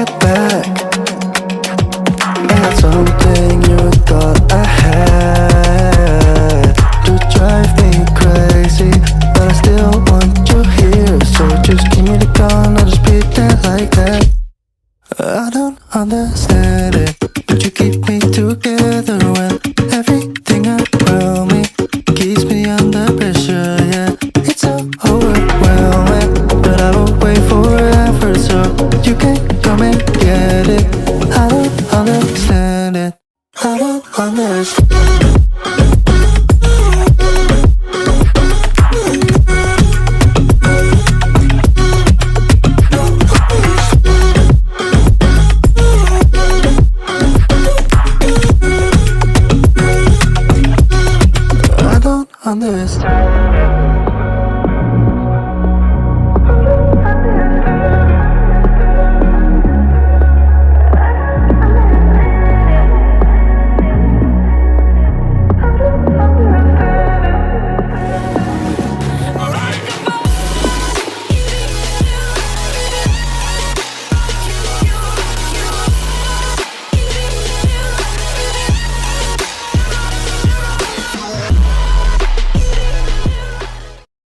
it back. I got something you thought I had to drive me crazy, but I still want you here. So just give me the gun, I'll just pretend like that. I don't understand it, but you keep